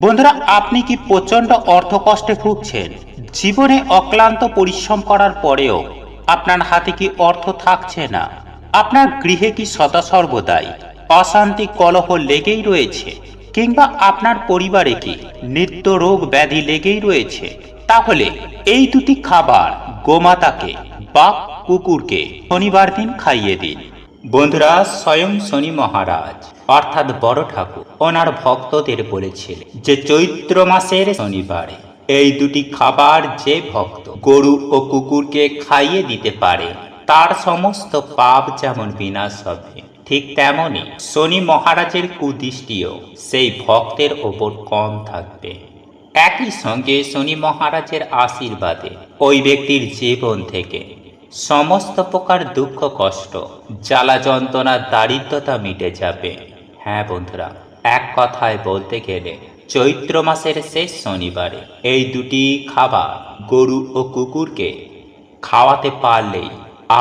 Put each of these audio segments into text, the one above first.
বন্ধুরা, আপনি কি প্রচন্ড অর্থকষ্টে ভুগছেন? জীবনে অক্লান্ত পরিশ্রম করার পরেও আপনার হাতে কি অর্থ থাকছে না? আপনার গৃহে কি সদা সর্বদাই অশান্তি কলহ লেগেই রয়েছে? কিংবা আপনার পরিবারে কি নিত্য রোগ ব্যাধি লেগেই রয়েছে? তাহলে এই দুটি খাবার গোমাতাকে বা কুকুরকে শনিবার দিন খাইয়ে দিন। বন্ধুরা, স্বয়ং শনি মহারাজ অর্থাৎ বড় ঠাকুর ওনার ভক্তদের বলেছিলেন যে চৈত্র মাসের শনিবারে এই দুটি খাবার যে ভক্ত গরু ও কুকুরকে খাইয়ে দিতে পারে তার সমস্ত পাপ যেমন বিনাশ হবে, ঠিক তেমনি শনি মহারাজের কুদৃষ্টিও সেই ভক্তের ওপর কম থাকবে। একই সঙ্গে শনি মহারাজের আশীর্বাদে ওই ব্যক্তির জীবন থেকে সমস্ত প্রকার দুঃখ কষ্ট জ্বালা যন্ত্রণা দারিদ্রতা মিটে যাবে। হ্যাঁ বন্ধুরা, এক কথায় বলতে গেলে চৈত্র মাসের শেষ শনিবারে এই দুটি খাবার গরু ও কুকুরকে খাওয়াতে পারলেই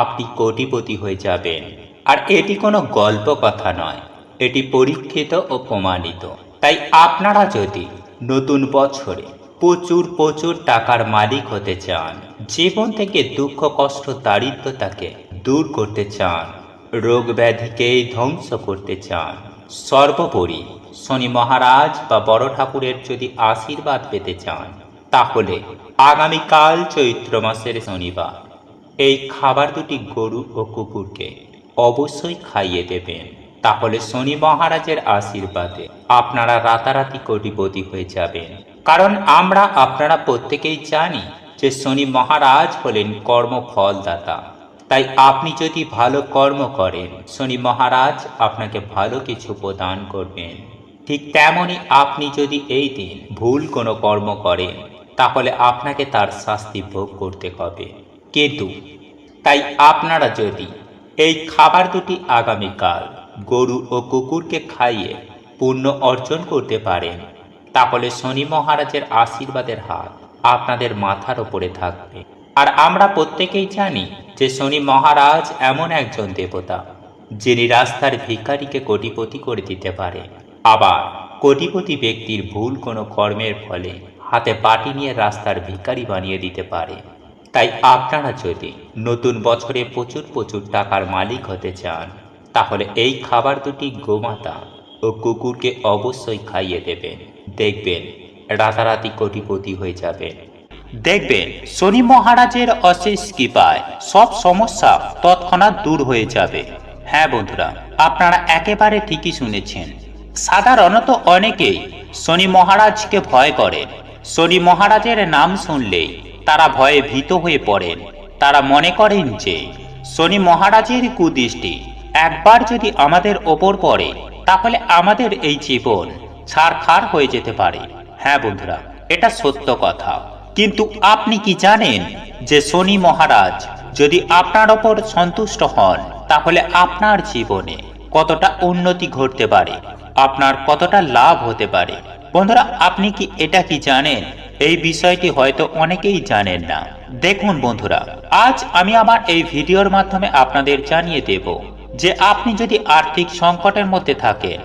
আপনি কোটিপতি হয়ে যাবেন। আর এটি কোনো গল্প কথা নয়, এটি পরীক্ষিত ও প্রমাণিত। তাই আপনারা যদি নতুন বছরে প্রচুর প্রচুর টাকার মালিক হতে চান, জীবন থেকে দুঃখ কষ্ট দারিদ্রতাকে দূর করতে চান, রোগ ব্যাধিকে ধ্বংস করতে চান, সর্বোপরি শনি মহারাজ বা বড় ঠাকুরের যদি আশীর্বাদ পেতে চান, তাহলে আগামীকাল চৈত্র মাসের শনিবার এই খাবার দুটি গরু ও কুকুরকে অবশ্যই খাইয়ে দেবেন। তাহলে শনি মহারাজের আশীর্বাদে আপনারা রাতারাতি কোটিপতি হয়ে যাবেন। কারণ আমরা আপনারা প্রত্যেকেই জানি যে শনি মহারাজ হলেন কর্মফলদাতা। তাই আপনি যদি ভালো কর্ম করেন, শনি মহারাজ আপনাকে ভালো কিছু প্রদান করবেন। ঠিক তেমনি আপনি যদি এই দিন ভুল কোনো কর্ম করেন, তাহলে আপনাকে তার শাস্তি ভোগ করতে হবে। কিন্তু তাই আপনারা যদি এই খাবার দুটি আগামীকাল গরু ও কুকুরকে খাইয়ে পুণ্য অর্জন করতে পারেন, তাহলে শনি মহারাজের আশীর্বাদের হাত আপনাদের মাথার ওপরে থাকবে। আর আমরা প্রত্যেকেই জানি যে শনি মহারাজ এমন একজন দেবতা যিনি রাস্তার ভিখারিকে কোটিপতি করে দিতে পারে। আবার কোটিপতি ব্যক্তির ভুল কোনো কর্মের ফলে হাতে বাটি নিয়ে রাস্তার ভিখারি বানিয়ে দিতে পারে। তাই আপনারা যদি নতুন বছরে প্রচুর প্রচুর টাকার মালিক হতে চান, তাহলে এই খাবার দুটি গোমাতা ও কুকুরকে অবশ্যই খাইয়ে দেবেন। দেখবেন রাতারাতি কোটিপতি হয়ে যাবেন। দেখবেন শনি মহারাজের অশেষ কৃপায় সব সমস্যা তৎক্ষণাৎ দূর হয়ে যাবে। হ্যাঁ বন্ধুরা, আপনারা একেবারে ঠিকই শুনেছেন। সাধারণত অনেকেই শনি মহারাজকে ভয় করেন। শনি মহারাজের নাম শুনলেই তারা ভয়ে ভীত হয়ে পড়েন। তারা মনে করেন যে শনি মহারাজের কুদৃষ্টি একবার যদি আমাদের ওপর পড়ে, তাহলে আমাদের এই জীবন ছারখার হয়ে যেতে পারে। হ্যাঁ বন্ধুরা, এটা সত্য কথা। কিন্তু আপনি কি জানেন যে শনি মহারাজ যদি আপনার ওপর সন্তুষ্ট হন, তাহলে আপনার জীবনে কতটা উন্নতি ঘটতে পারে, আপনার কতটা লাভ হতে পারে? বন্ধুরা, আপনি কি এটা কি জানেন? এই বিষয়টি হয়তো অনেকেই জানেন না। দেখুন বন্ধুরা, আজ আমি আমার এই ভিডিওর মাধ্যমে আপনাদের জানিয়ে দেব যে আপনি যদি আর্থিক সংকটের মধ্যে থাকেন,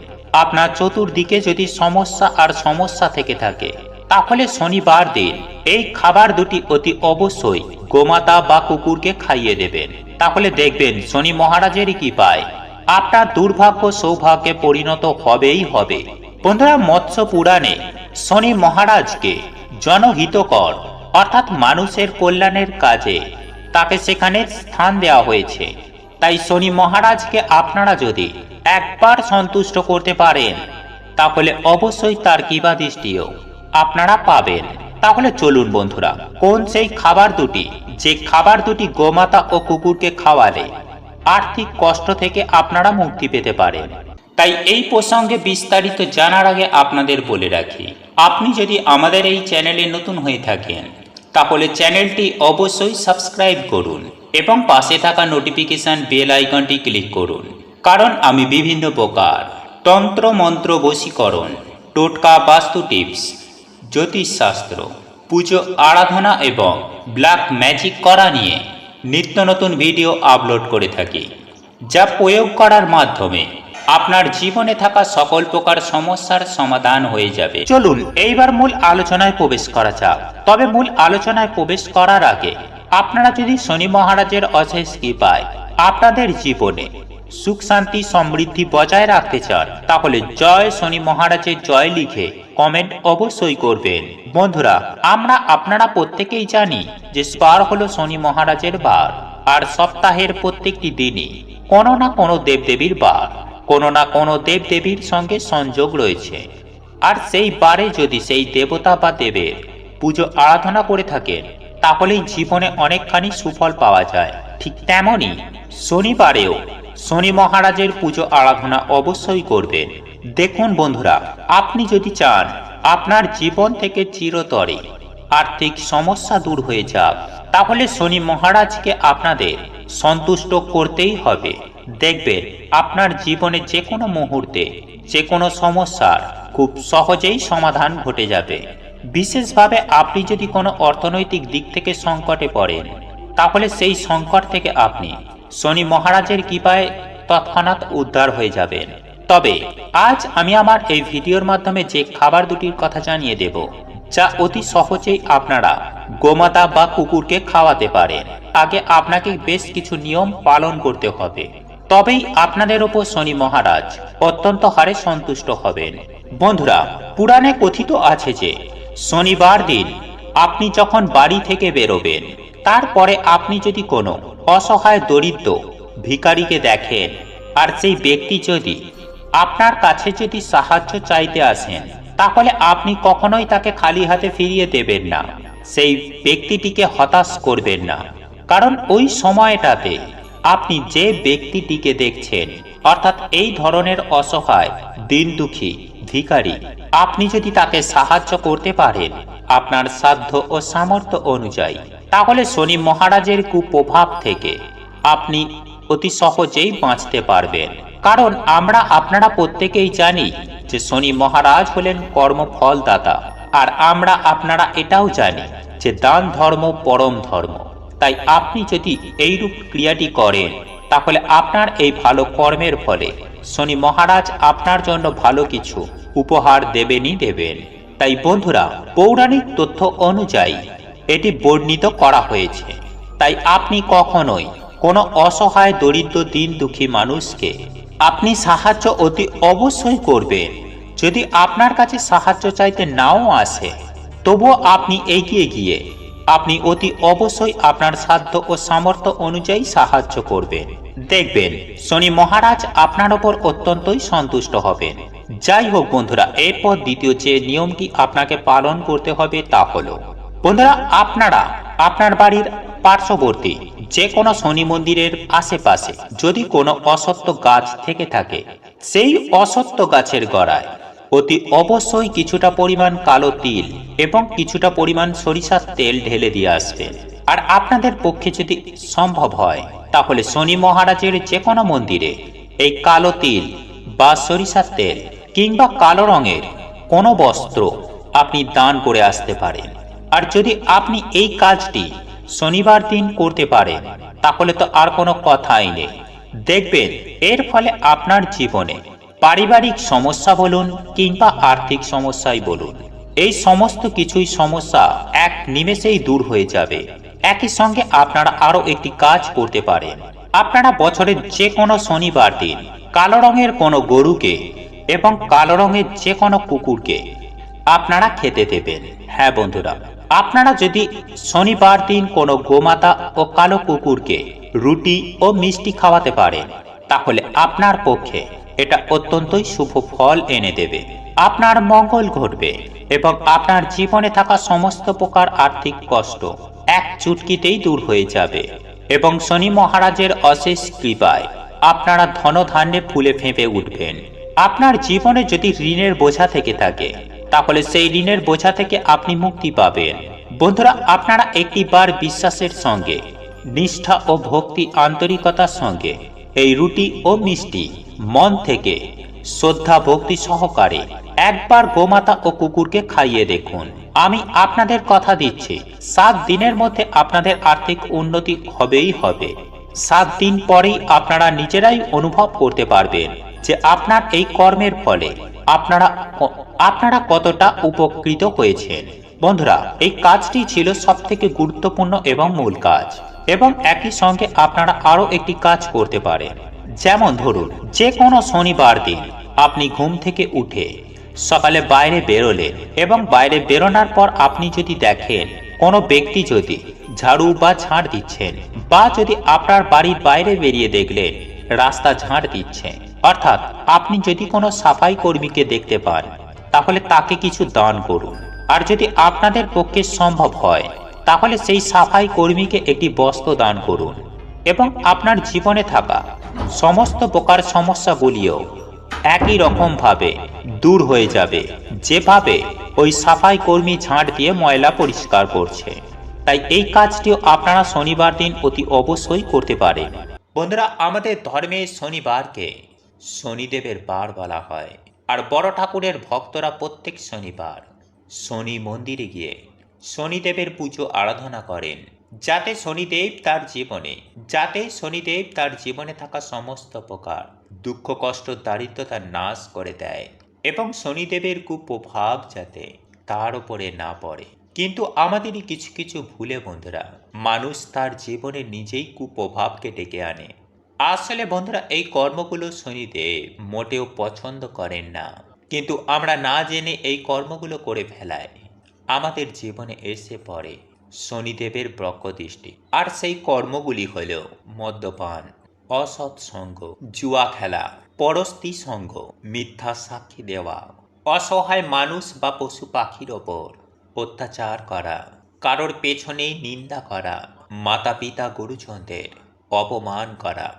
আপনার চতুর্দিকে যদি সমস্যা আর সমস্যা থেকে থাকে, তাহলে শনিবার দিন এই খাবার দুটি অতি অবশ্যই গোমাতা বা কুকুরকে খাইয়ে দেবেন। তাহলে দেখবেন শনি মহারাজেরই কৃপায় আপনার দুর্ভাগ্য সৌভাগ্যে পরিণত হবেই হবে। বন্ধুরা, মৎস্য পুরাণে শনি মহারাজকে জনহিতকর অর্থাৎ মানুষের কল্যাণের কাজে তাকে সেখানে স্থান দেওয়া হয়েছে। তাই শনি মহারাজকে আপনারা যদি একবার সন্তুষ্ট করতে পারেন, তাহলে অবশ্যই তার কৃপা দৃষ্টিও আপনারা পাবেন। তাহলে চলুন বন্ধুরা, কোন সেই খাবার দুটি, যে খাবার দুটি গোমাতা ও কুকুরকে খাওয়ালে আর্থিক কষ্ট থেকে আপনারা মুক্তি পেতে পারেন। তাই এই প্রসঙ্গে বিস্তারিত জানার আগে আপনাদের বলে রাখি, আপনি যদি আমাদের এই চ্যানেলে নতুন হয়ে থাকেন, তাহলে চ্যানেলটি অবশ্যই সাবস্ক্রাইব করুন এবং পাশে থাকা নোটিফিকেশন বেল আইকনটি ক্লিক করুন। কারণ আমি বিভিন্ন প্রকার তন্ত্র মন্ত্র বশীকরণ, টোটকা, বাস্তু টিপস, জ্যোতিষশাস্ত্র, পুজো আরাধনা এবং ব্ল্যাক ম্যাজিক করা নিয়ে নিত্য নতুন ভিডিও আপলোড করে থাকি, যা প্রয়োগ করার মাধ্যমে আপনার জীবনে থাকা সকল প্রকার সমস্যার সমাধান হয়ে যাবে। চলুন এইবার মূল আলোচনায় প্রবেশ করা যাক। তবে মূল আলোচনায় প্রবেশ করার আগে আপনারা যদি শনি মহারাজের অশেষ কৃপায় আপনাদের জীবনে সুখ শান্তি সমৃদ্ধি বজায় রাখতে চান, তাহলে জয় শনি মহারাজের জয় লিখে কমেন্ট অবশ্যই করবেন। বন্ধুরা, আপনারা প্রত্যেকেই জানি যে বার হলো শনি মহারাজের বার, আর সপ্তাহের প্রত্যেকটি দিনই কোনো না কোনো দেবদেবীর বার, কোনো না কোনো দেবদেবীর সঙ্গে সংযোগ রয়েছে। আর সেই বারে যদি সেই দেবতা বা দেবের পুজো আরাধনা করে থাকেন, তাহলেই জীবনে অনেকখানি সুফল পাওয়া যায়। ঠিক তেমনই শনিবারেও শনি মহারাজের পুজো আরাধনা অবশ্যই করবেন। দেখুন বন্ধুরা, আপনি যদি চান আপনার জীবন থেকে চিরতরে আর্থিক সমস্যা দূর হয়ে যাক, তাহলে শনি মহারাজকে আপনাদের সন্তুষ্ট করতেই হবে। দেখবেন আপনার জীবনে যে কোনো মুহূর্তে যে কোনো সমস্যার খুব সহজেই সমাধান ঘটে যাবে। বিশেষভাবে আপনি যদি কোনো অর্থনৈতিক দিক থেকে সংকটে পড়েন, তাহলে সেই সংকট থেকে আপনি শনি মহারাজের কৃপায় তৎক্ষণাৎ উদ্ধার হয়ে যাবেন। তবে আজ আমি আমার এই ভিডিওর মাধ্যমে যে খাবার দুটির কথা জানিয়ে দেব, যা অতি সহজেই আপনারা গোমাতা বা কুকুরকে খাওয়াতে পারেন। আগে আপনাকে বেশ কিছু নিয়ম পালন করতে হবে, তবেই আপনাদের ওপর শনি মহারাজ অত্যন্ত হারে সন্তুষ্ট হবেন। বন্ধুরা, পুরাণে কথিত আছে যে শনিবার দিন আপনি যখন বাড়ি থেকে বেরোবেন, তারপরে আপনি যদি কোনো অসহায় দরিদ্র ভিখারিকে দেখেন, আর সেই ব্যক্তি যদি আপনার কাছে যদি সাহায্য চাইতে আসেন, তাহলে আপনি কখনোই তাকে খালি হাতে ফিরিয়ে দেবেন না। সেই ব্যক্তিটিকে হতাশ করবেন না, কারণ ওই সময়টাতে আপনি যে ব্যক্তিটিকে দেখছেন, অর্থাৎ এই ধরনের অসহায় দিন দুঃখী ভিখারি, আপনি যদি তাকে সাহায্য করতে পারেন আপনার সাধ্য ও সামর্থ্য অনুযায়ী, তাহলে শনি মহারাজের কুপ্রভাব থেকে আপনি অতি সহজেই বাঁচতে পারবেন। কারণ আপনারা প্রত্যেকেই জানি যে শনি মহারাজ হলেন কর্মফলদাতা, আর আপনারা এটাও জানি যে দান ধর্ম পরম ধর্ম। তাই আপনি যদি এইরূপ ক্রিয়াটি করেন, তাহলে আপনার এই ভালো কর্মের ফলে শনি মহারাজ আপনার জন্য ভালো কিছু উপহার দেবেনই দেবেন। তাই বন্ধুরা, পৌরাণিক তথ্য অনুযায়ী এটি বর্ণিত করা হয়েছে। তাই আপনি কখনোই কোনো অসহায় দরিদ্র দিন দুঃখী মানুষকে আপনি সাহায্য অতি অবশ্যই করবেন। যদি আপনার কাছে সাহায্য চাইতে নাও আসে, তবুও আপনি এগিয়ে গিয়ে আপনি অতি অবশ্যই আপনার সাধ্য ও সামর্থ্য অনুযায়ী সাহায্য করবেন। দেখবেন শনি মহারাজ আপনার ওপর অত্যন্তই সন্তুষ্ট হবেন। যাই হোক বন্ধুরা, এরপর দ্বিতীয় যে নিয়মটি আপনাকে পালন করতে হবে তা হলো, বন্ধুরা, আপনারা আপনার বাড়ির পার্শ্ববর্তী যে কোনো শনি মন্দিরের আশেপাশে যদি কোনো অসত্য গাছ থেকে থাকে, সেই অসত্য গাছের গোড়ায় অতি অবশ্যই কিছুটা পরিমাণ কালো তিল এবং কিছুটা পরিমাণ সরিষার তেল ঢেলে দিয়ে আসবেন। আর আপনাদের পক্ষে যদি সম্ভব হয়, তাহলে শনি মহারাজের যে কোনো মন্দিরে এই কালো তিল বা সরিষার তেল কিংবা কালো রঙের কোনো বস্ত্র আপনি দান করে আসতে পারেন। আর যদি আপনি এই কাজটি শনিবার দিন করতে পারেন, তাহলে তো আর কোনো কথাই নেই। দেখবেন এর ফলে আপনার জীবনে পারিবারিক সমস্যা বলুন কিংবা আর্থিক সমস্যাই বলুন, এই সমস্ত কিছুই সমস্যা এক নিমেষেই দূর হয়ে যাবে। একই সঙ্গে আপনারা আরো একটি কাজ করতে পারেন। আপনারা বছরের যে কোনো শনিবার দিন কালো রঙের কোনো গরুকে এবং কালো রঙের যে কোনো কুকুরকে আপনারা খেতে দেবেন। হ্যাঁ বন্ধুরা, আপনারা যদি শনিবার দিন কোনো গোমাতা ও কালো কুকুরকে রুটি ও মিষ্টি খাওয়াতে পারেন, তাহলে আপনার পক্ষে এটা অত্যন্তই শুভ ফল এনে দেবে। আপনার মঙ্গল ঘটবে এবং আপনার জীবনে থাকা সমস্ত প্রকার আর্থিক কষ্ট এক চুটকিতেই দূর হয়ে যাবে। এবং শনি মহারাজের অশেষ কৃপায় আপনারা ধনধান্যে ফুলে ফেঁপে উঠবেন। আপনার জীবনে যদি ঋণের বোঝা থেকে থাকে, তাহলে সেই ঋণের বোঝা থেকে আপনি মুক্তি পাবেন। বন্ধুরা, আপনারা একটিবার বিশ্বাসের সঙ্গে, নিষ্ঠা ও ভক্তি আন্তরিকতার সঙ্গে এই রুটি ও মিষ্টি মন থেকে শ্রদ্ধা ভক্তি সহকারে একবার গোমাতা ও কুকুরকে খাইয়ে দেখুন। আমি আপনাদের কথা দিচ্ছি, 7 দিনের মধ্যে আপনাদের আর্থিক উন্নতি হবেই হবে। 7 দিন পরেই আপনারা নিজেরাই অনুভব করতে পারবেন যে আপনার এই কর্মের ফলে আপনারা আপনারা কতটা উপকৃত হয়েছেন। বন্ধুরা, এই কাজটি ছিল সবথেকে গুরুত্বপূর্ণ এবং মূল কাজ, এবং একই সঙ্গে আপনারা আরও একটি কাজ করতে পারেন। যেমন ধরুন, যে কোনো শনিবার দিন আপনি ঘুম থেকে উঠে সকালে বাইরে বেরোলেন, এবং বাইরে বেরোনোর পর আপনি যদি দেখেন কোনো ব্যক্তি যদি ঝাড়ু বা ঝাড় দিচ্ছেন, বা যদি আপনার বাড়ির বাইরে বেরিয়ে দেখলেন রাস্তা ঝাড় দিচ্ছে, অর্থাৎ আপনি যদি কোনো সাফাই কর্মীকে দেখতে পান, তাহলে তাকে কিছু দান করুন। আর যদি আপনাদের পক্ষে সম্ভব হয়, তাহলে সেই সাফাই কর্মীকে একটি বস্ত্র দান করুন, এবং আপনার জীবনে থাকা সমস্ত প্রকার সমস্যাগুলিও একই রকম ভাবে দূর হয়ে যাবে, যেভাবে ওই সাফাই কর্মী ঝাড় দিয়ে ময়লা পরিষ্কার করছে। তাই এই কাজটিও আপনারা শনিবার দিন অতি অবশ্যই করতে পারেন। বন্ধুরা, আমাদের ধর্মে শনিবারকে শনিদেবের বার বলা হয়, আর বড় ঠাকুরের ভক্তরা প্রত্যেক শনিবার শনি মন্দিরে গিয়ে শনিদেবের পুজো আরাধনা করেন, যাতে শনিদেব তার জীবনে থাকা সমস্ত প্রকার দুঃখ কষ্ট দারিদ্রতার নাশ করে দেয়, এবং শনিদেবের কুপ্রভাব যাতে তার উপরে না পড়ে। কিন্তু আমাদেরই কিছু কিছু ভুলে বন্ধুরা মানুষ তার জীবনে নিজেই কুপ্রভাবকে ডেকে আনে। আসলে বন্ধুরা, এই কর্মগুলো শনিদেব মোটেও পছন্দ করেন না, কিন্তু আমরা না জেনে এই কর্মগুলো করে ফেলায় আমাদের জীবনে এসে পড়ে শনিদেবের বক্রদৃষ্টি। আর সেই কর্মগুলি হল মদ্যপান, অসৎসঙ্গ, জুয়া খেলা, পরস্ত্রী সঙ্গ, মিথ্যা সাক্ষী দেওয়া, অসহায় মানুষ বা পশু পাখির ওপর অত্যাচার করা, কারোর পেছনে নিন্দা করা, মাতা পিতা গুরুজনদের অপমান করা,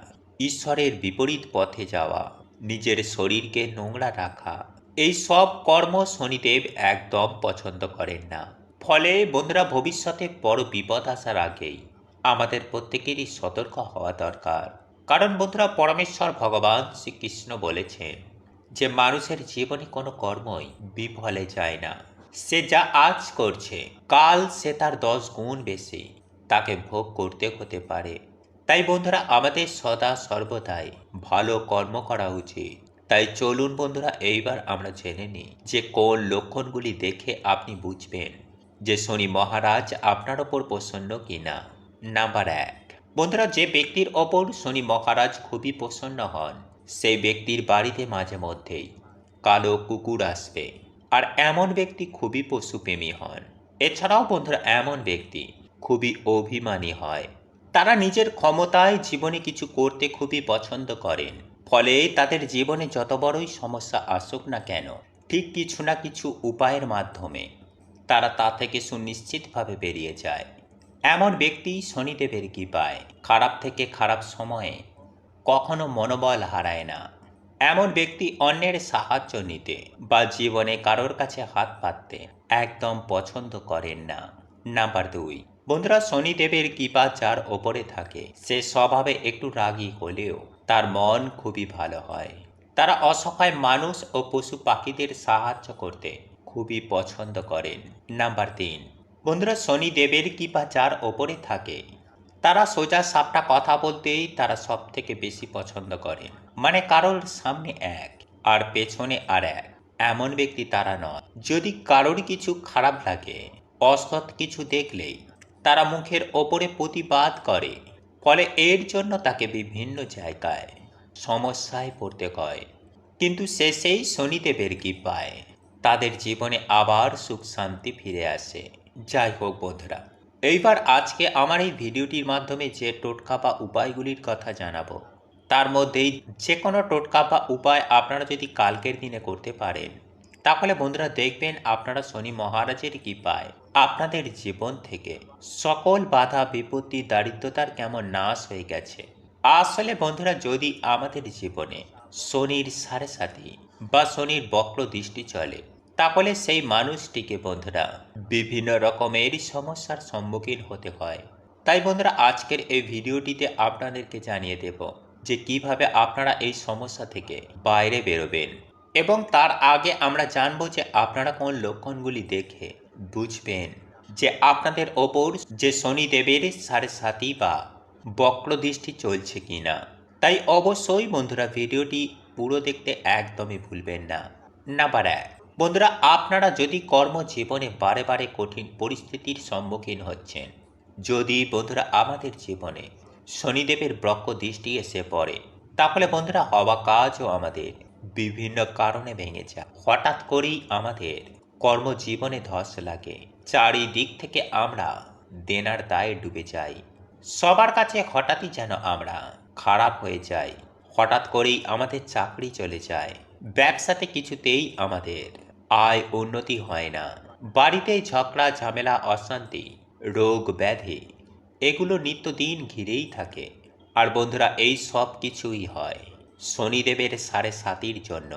ঈশ্বরের বিপরীত পথে যাওয়া, নিজের শরীরকে নোংরা রাখা, এই সব কর্ম শনিদেব একদম পছন্দ করেন না। ফলে বন্ধুরা, ভবিষ্যতে বড় বিপদ আসার আগেই আমাদের প্রত্যেকেরই সতর্ক হওয়া দরকার। কারণ বন্ধুরা, পরমেশ্বর ভগবান শ্রীকৃষ্ণ বলেছেন যে মানুষের জীবনে কোনো কর্মই বিফলে যায় না। সে যা আজ করছে, কাল সে তার 10 গুণ বেশি তাকে ভোগ করতে হতে পারে। তাই বন্ধুরা, আমাদের সদা সর্বদাই ভালো কর্ম করা উচিত। তাই চলুন বন্ধুরা, এইবার আমরা জেনে নিই যে কোন লক্ষণগুলি দেখে আপনি বুঝবেন যে শনি মহারাজ আপনার ওপর প্রসন্ন কিনা। নাম্বার 1, বন্ধুরা, যে ব্যক্তির ওপর শনি মহারাজ খুবই প্রসন্ন হন, সেই ব্যক্তির বাড়িতে মাঝে মধ্যেই কালো কুকুর আসবে। আর এমন ব্যক্তি খুবই পশুপ্রেমী হন। এছাড়াও বন্ধুরা, এমন ব্যক্তি খুবই অভিমানী হয়। তারা নিজের ক্ষমতায় জীবনে কিছু করতে খুবই পছন্দ করেন। ফলে তাদের জীবনে যত বড়ই সমস্যা আসুক না কেন, ঠিক কিছু না কিছু উপায়ের মাধ্যমে তারা তা থেকে সুনিশ্চিতভাবে বেরিয়ে যায়। এমন ব্যক্তি শনিদেবের কৃপায় খারাপ থেকে খারাপ সময়ে কখনো মনোবল হারায় না। এমন ব্যক্তি অন্যের সাহায্য নিতে বা জীবনে কারোর কাছে হাত পাততে একদম পছন্দ করেন না। নাম্বার 2, বন্ধুরা, শনিদেবের কৃপা যার ওপরে থাকে সে স্বভাবে একটু রাগী হলেও তার মন খুবই ভালো হয়। তারা অসহায় মানুষ ও পশু পাখিদের সাহায্য করতে খুবই পছন্দ করেন। নাম্বার 3, বন্ধুরা, শনিদেবের কৃপা যার ওপরে থাকে তারা সোজা সাপটা কথা বলতেই তারা সব থেকে বেশি পছন্দ করেন। মানে কারোর সামনে এক আর পেছনে আর এক, এমন ব্যক্তি তারা নয়। যদি কারোর কিছু খারাপ লাগে, অসৎ কিছু দেখলেই তারা মুখের ওপরে প্রতিবাদ করে। ফলে এর জন্য তাকে বিভিন্ন জায়গায় সমস্যায় পড়তে হয়। কিন্তু শেষেই শনিদেবের কৃপায় তাদের জীবনে আবার সুখ শান্তি ফিরে আসে। যাই হোক বন্ধুরা, এইবার আজকে আমার এই ভিডিওটির মাধ্যমে যে টোটকা বা উপায়গুলির কথা জানাবো, তার মধ্যেই যে কোনো টোটকা বা উপায় আপনারা যদি কালকের দিনে করতে পারেন, তাহলে বন্ধুরা দেখবেন আপনারা শনি মহারাজের কৃপায় আপনাদের জীবন থেকে সকল বাধা বিপত্তি দারিদ্রতার কেমন নাশ হয়ে গেছে। আসলে বন্ধুরা, যদি আমাদের জীবনে শনির সাড়ে সাথী বা শনির বক্র দৃষ্টি চলে, তাহলে সেই মানুষটিকে বন্ধুরা বিভিন্ন রকমের সমস্যার সম্মুখীন হতে হয়। তাই বন্ধুরা, আজকের এই ভিডিওটিতে আপনাদেরকে জানিয়ে দেব যে কিভাবে আপনারা এই সমস্যা থেকে বাইরে বেরোবেন। এবং তার আগে আমরা জানবো যে আপনারা কোন লক্ষণগুলি দেখে বুঝবেন যে আপনাদের ওপর যে শনিদেবের সাড়ে সাথী বা বক্র দৃষ্টি চলছে কিনা। তাই অবশ্যই বন্ধুরা ভিডিওটি পুরো দেখতে একদমই ভুলবেন না। নাম্বার 1, বন্ধুরা আপনারা যদি কর্মজীবনে বারে বারে কঠিন পরিস্থিতির সম্মুখীন হচ্ছেন, যদি বন্ধুরা আমাদের জীবনে শনিদেবের বক্র দৃষ্টি এসে পড়ে, তাহলে বন্ধুরা হওয়া কাজও আমাদের বিভিন্ন কারণে ভেঙে যায়। হঠাৎ করেই আমাদের কর্মজীবনে ধস লাগে, চারিদিক থেকে আমরা দেনার দায়ে ডুবে যাই, সবার কাছে হঠাৎই যেন আমরা খারাপ হয়ে যাই, হঠাৎ করেই আমাদের চাকরি চলে যায়, ব্যবসাতে কিছুতেই আমাদের আয় উন্নতি হয় না, বাড়িতে ঝগড়া ঝামেলা অশান্তি রোগ ব্যাধি এগুলো নিত্যদিন ঘিরেই থাকে। আর বন্ধুরা এই সব কিছুই হয় শনিদেবের 7.5 জন্য।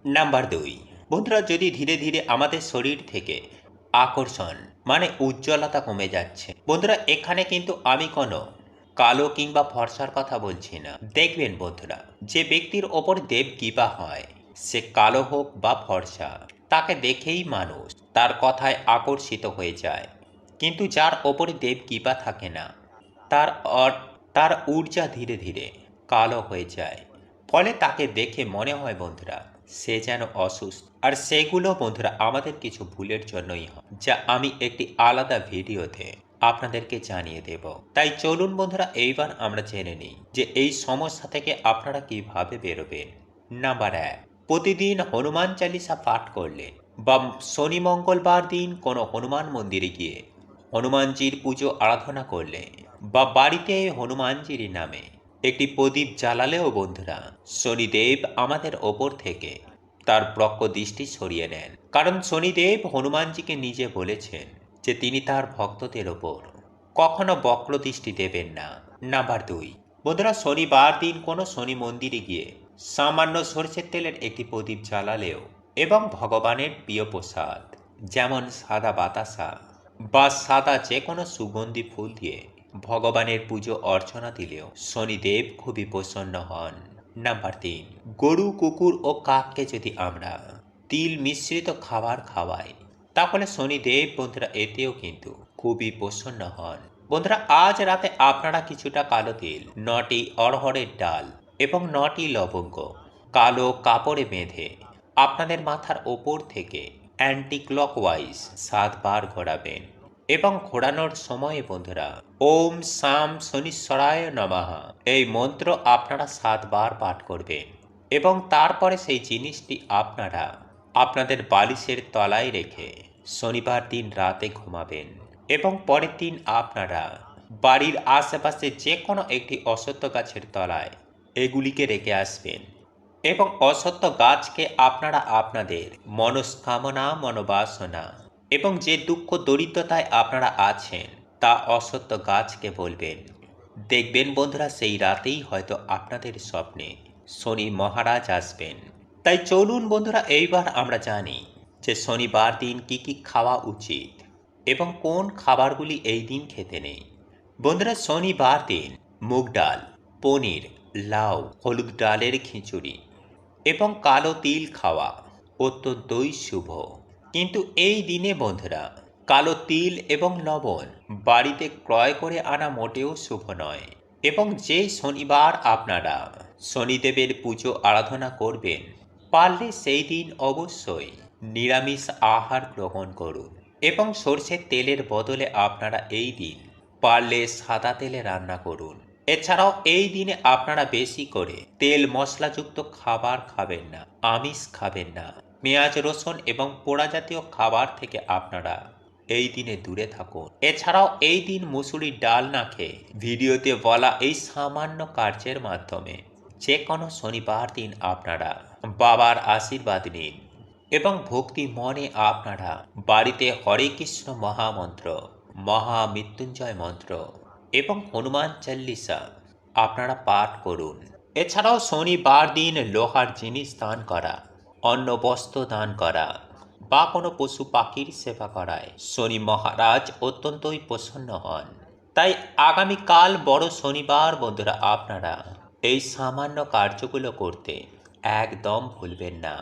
নাম্বার 2, বন্ধুরা যদি ধীরে ধীরে আমাদের শরীর থেকে আকর্ষণ মানে উজ্জ্বলতা কমে যাচ্ছে, বন্ধুরা এখানে কিন্তু আমি কোনো কালো কিংবা ফর্সার কথা বলছি না। দেখবেন বন্ধুরা, যে ব্যক্তির ওপর দেব কৃপা হয়, সে কালো হোক বা ফর্সা, তাকে দেখেই মানুষ তার কথায় আকর্ষিত হয়ে যায়। কিন্তু যার ওপরে দেব কৃপা থাকে না, তার তার ঊর্জা ধীরে ধীরে কালো হয়ে যায়, ফলে তাকে দেখে মনে হয় বন্ধুরা সে যেন অসুস্থ। আর সেগুলো বন্ধুরা আমাদের কিছু ভুলের জন্যই হয়, যা আমি একটি আলাদা ভিডিওতে আপনাদেরকে জানিয়ে দেব। তাই চলুন বন্ধুরা এইবার আমরা জেনে নিই যে এই সমস্যা থেকে আপনারা কিভাবে বেরোবেন। নাম্বার 1, প্রতিদিন হনুমান চালিসা পাঠ করলে বা শনি মঙ্গলবার দিন কোনো হনুমান মন্দিরে গিয়ে হনুমানজির পুজো আরাধনা করলে বা বাড়িতে হনুমানজির নামে একটি প্রদীপ জ্বালালেও বন্ধুরা শনিদেব আমাদের ওপর থেকে তার বক্র দৃষ্টি সরিয়ে নেন। কারণ শনিদেব হনুমানজিকে নিজে বলেছেন যে তিনি তার ভক্তদের ওপর কখনো বক্র দৃষ্টি দেবেন না। নাম্বার 2, বন্ধুরা শনিবার দিন কোনো শনি মন্দিরে গিয়ে সামান্য সরষের তেলের একটি প্রদীপ জ্বালালেও এবং ভগবানের প্রিয় প্রসাদ যেমন সাদা বাতাসা বা সাদা যে কোনো সুগন্ধি ফুল দিয়ে ভগবানের পুজো অর্চনা দিলেও শনিদেব খুবই প্রসন্ন হন। নাম্বার 3, গরু কুকুর ও কাককে যদি আমরা তিল মিশ্রিত খাবার খাওয়াই, তাহলে শনিদেব বন্ধুরা এতেও কিন্তু খুবই প্রসন্ন হন। বন্ধুরা আজ রাতে আপনারা কিছুটা কালো তিল, 9টি অড়হরের ডাল এবং 9টি লবঙ্গ কালো কাপড়ে বেঁধে আপনাদের মাথার ওপর থেকে অ্যান্টি ক্লকওয়াইজ 7 বার ঘোরাবেন এবং ঘোরানোর সময়ে বন্ধুরা ওম সাম শনিশ্বরায় নমঃ এই মন্ত্র আপনারা 7 বার পাঠ করবেন এবং তারপরে সেই জিনিসটি আপনারা আপনাদের বালিশের তলায় রেখে শনিবার দিন রাতে ঘুমাবেন এবং পরের দিন আপনারা বাড়ির আশেপাশে যে কোনো একটি অশ্বত্থ গাছের তলায় এগুলিকে রেখে আসবেন এবং অশ্বত্থ গাছকে আপনারা আপনাদের মনস্কামনা মনোবাসনা এবং যে দুঃখ দরিদ্রতায় আপনারা আছেন তা অশ্বত্থ গাছকে বলবেন। দেখবেন বন্ধুরা সেই রাতেই হয়তো আপনাদের স্বপ্নে শনি মহারাজ আসবেন। তাই চলুন বন্ধুরা এইবার আমরা জানি যে শনিবার দিন কি কি খাওয়া উচিত এবং কোন খাবারগুলি এই দিন খেতে নেই। বন্ধুরা শনিবার দিন মুগ ডাল, পনির, লাউ, হলুদ ডালের খিচুড়ি এবং কালো তিল খাওয়া অত্যন্তই শুভ। কিন্তু এই দিনে বন্ধুরা কালো তিল এবং লবণ বাড়িতে ক্রয় করে আনা মোটেও শুভ নয়। এবং যে শনিবার আপনারা শনিদেবের পুজো আরাধনা করবেন, পারলে সেই দিন অবশ্যই নিরামিষ আহার গ্রহণ করুন এবং সরষের তেলের বদলে আপনারা এই দিন পারলে সাদা তেলে রান্না করুন। এছাড়াও এই দিনে আপনারা বেশি করে তেল মশলাযুক্ত খাবার খাবেন না, আমিষ খাবেন না, পেঁয়াজ রসুন এবং পোড়া জাতীয় খাবার থেকে আপনারা এই দিনে দূরে থাকুন। এছাড়াও এই দিন মুসুরির ডাল না খেয়ে ভিডিওতে বলা এই সামান্য কার্যের মাধ্যমে যে কোনো শনিবার দিন আপনারা বাবার আশীর্বাদ নিন এবং ভক্তি মনে আপনারা বাড়িতে হরে কৃষ্ণ মহামন্ত্র, মহামৃত্যুঞ্জয় মন্ত্র এবং হনুমান চল্লিশা আপনারা পাঠ করুন। এছাড়াও শনিবার দিন লোহার জিনিস দান করা, অন্ন বস্ত্র দান করা বা কোনো পশু পাখির সেবা করায় শনি মহারাজ অত্যন্তই প্রসন্ন হন। তাই আগামীকাল বড় শনিবার বন্ধুরা আপনারা এই সামান্য কার্যগুলো করতে একদম ভুলবেন না।